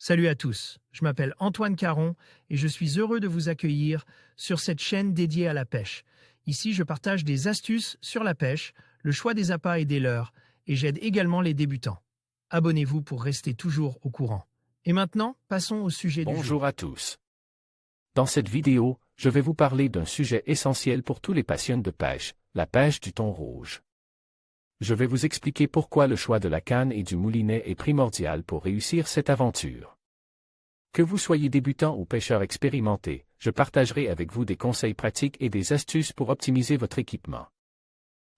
Salut à tous, je m'appelle Antoine Caron et je suis heureux de vous accueillir sur cette chaîne dédiée à la pêche. Ici, je partage des astuces sur la pêche, le choix des appâts et des leurres, et j'aide également les débutants. Abonnez-vous pour rester toujours au courant. Et maintenant, passons au sujet du jour. Bonjour à tous. Dans cette vidéo, je vais vous parler d'un sujet essentiel pour tous les passionnés de pêche, la pêche du thon rouge. Je vais vous expliquer pourquoi le choix de la canne et du moulinet est primordial pour réussir cette aventure. Que vous soyez débutant ou pêcheur expérimenté, je partagerai avec vous des conseils pratiques et des astuces pour optimiser votre équipement.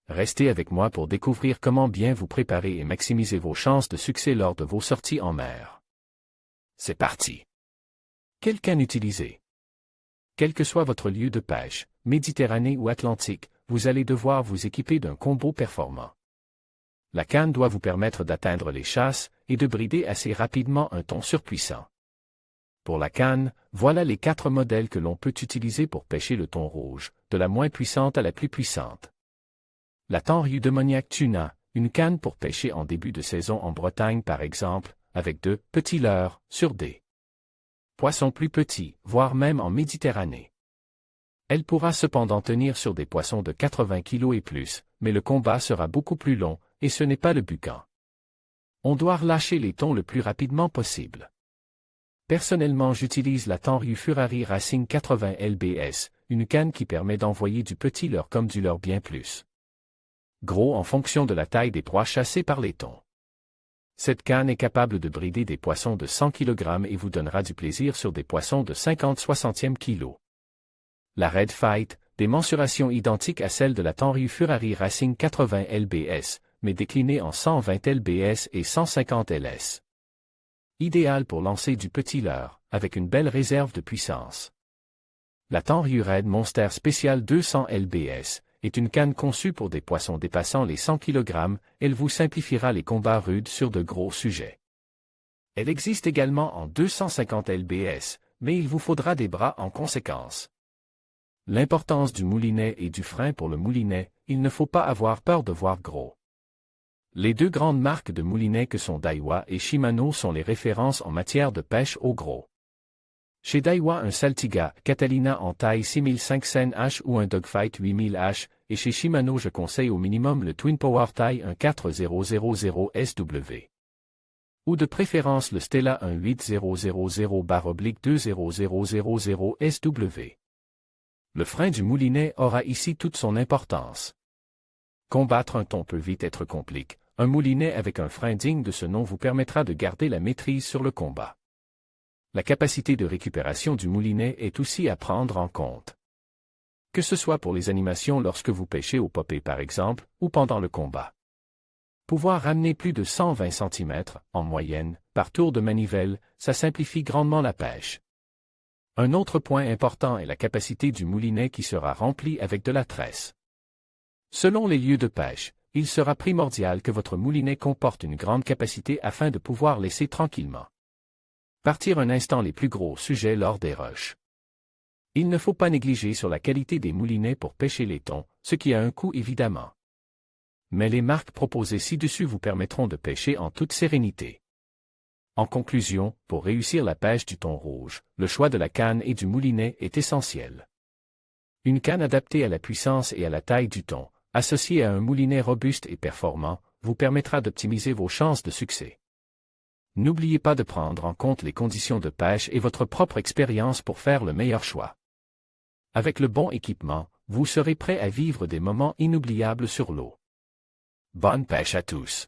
Restez avec moi pour découvrir comment bien vous préparer et maximiser vos chances de succès lors de vos sorties en mer. C'est parti! Quelle canne utiliser? Quel que soit votre lieu de pêche, Méditerranée ou Atlantique, vous allez devoir vous équiper d'un combo performant. La canne doit vous permettre d'atteindre les chasses et de brider assez rapidement un thon surpuissant. Pour la canne, voilà les 4 modèles que l'on peut utiliser pour pêcher le thon rouge, de la moins puissante à la plus puissante. La Tenryu Demoniac Tuna, une canne pour pêcher en début de saison en Bretagne par exemple, avec de petits leurres sur des poissons plus petits, voire même en Méditerranée. Elle pourra cependant tenir sur des poissons de 80 kg et plus, mais le combat sera beaucoup plus long, et ce n'est pas le but quand on doit relâcher les thons le plus rapidement possible. Personnellement, j'utilise la Tenryu Furari Racing 80 LBS, une canne qui permet d'envoyer du petit leurre comme du leurre bien plus gros en fonction de la taille des proies chassées par les thons. Cette canne est capable de brider des poissons de 100 kg et vous donnera du plaisir sur des poissons de 50-60 kg. La Red Fight, des mensurations identiques à celles de la Tenryu Furari Racing 80 LBS, mais déclinée en 120 LBS et 150 LS. Idéal pour lancer du petit leurre, avec une belle réserve de puissance. La Tenryu Red Monster Special 200 LBS est une canne conçue pour des poissons dépassant les 100 kg, elle vous simplifiera les combats rudes sur de gros sujets. Elle existe également en 250 LBS, mais il vous faudra des bras en conséquence. L'importance du moulinet et du frein pour le moulinet, il ne faut pas avoir peur de voir gros. Les 2 grandes marques de moulinets que sont Daiwa et Shimano sont les références en matière de pêche au gros. Chez Daiwa, un Saltiga Catalina en taille 6500 H ou un Dogfight 8000 H, et chez Shimano je conseille au minimum le Twin Power taille 14000 SW. Ou de préférence le Stella 18000/2000 SW. Le frein du moulinet aura ici toute son importance. Combattre un thon peut vite être compliqué. Un moulinet avec un frein digne de ce nom vous permettra de garder la maîtrise sur le combat. La capacité de récupération du moulinet est aussi à prendre en compte. Que ce soit pour les animations lorsque vous pêchez au popé par exemple, ou pendant le combat. Pouvoir ramener plus de 120 cm, en moyenne, par tour de manivelle, ça simplifie grandement la pêche. Un autre point important est la capacité du moulinet qui sera rempli avec de la tresse. Selon les lieux de pêche, il sera primordial que votre moulinet comporte une grande capacité afin de pouvoir laisser tranquillement partir un instant les plus gros sujets lors des rushs. Il ne faut pas négliger sur la qualité des moulinets pour pêcher les thons, ce qui a un coût évidemment. Mais les marques proposées ci-dessus vous permettront de pêcher en toute sérénité. En conclusion, pour réussir la pêche du thon rouge, le choix de la canne et du moulinet est essentiel. Une canne adaptée à la puissance et à la taille du thon, associée à un moulinet robuste et performant, vous permettra d'optimiser vos chances de succès. N'oubliez pas de prendre en compte les conditions de pêche et votre propre expérience pour faire le meilleur choix. Avec le bon équipement, vous serez prêt à vivre des moments inoubliables sur l'eau. Bonne pêche à tous!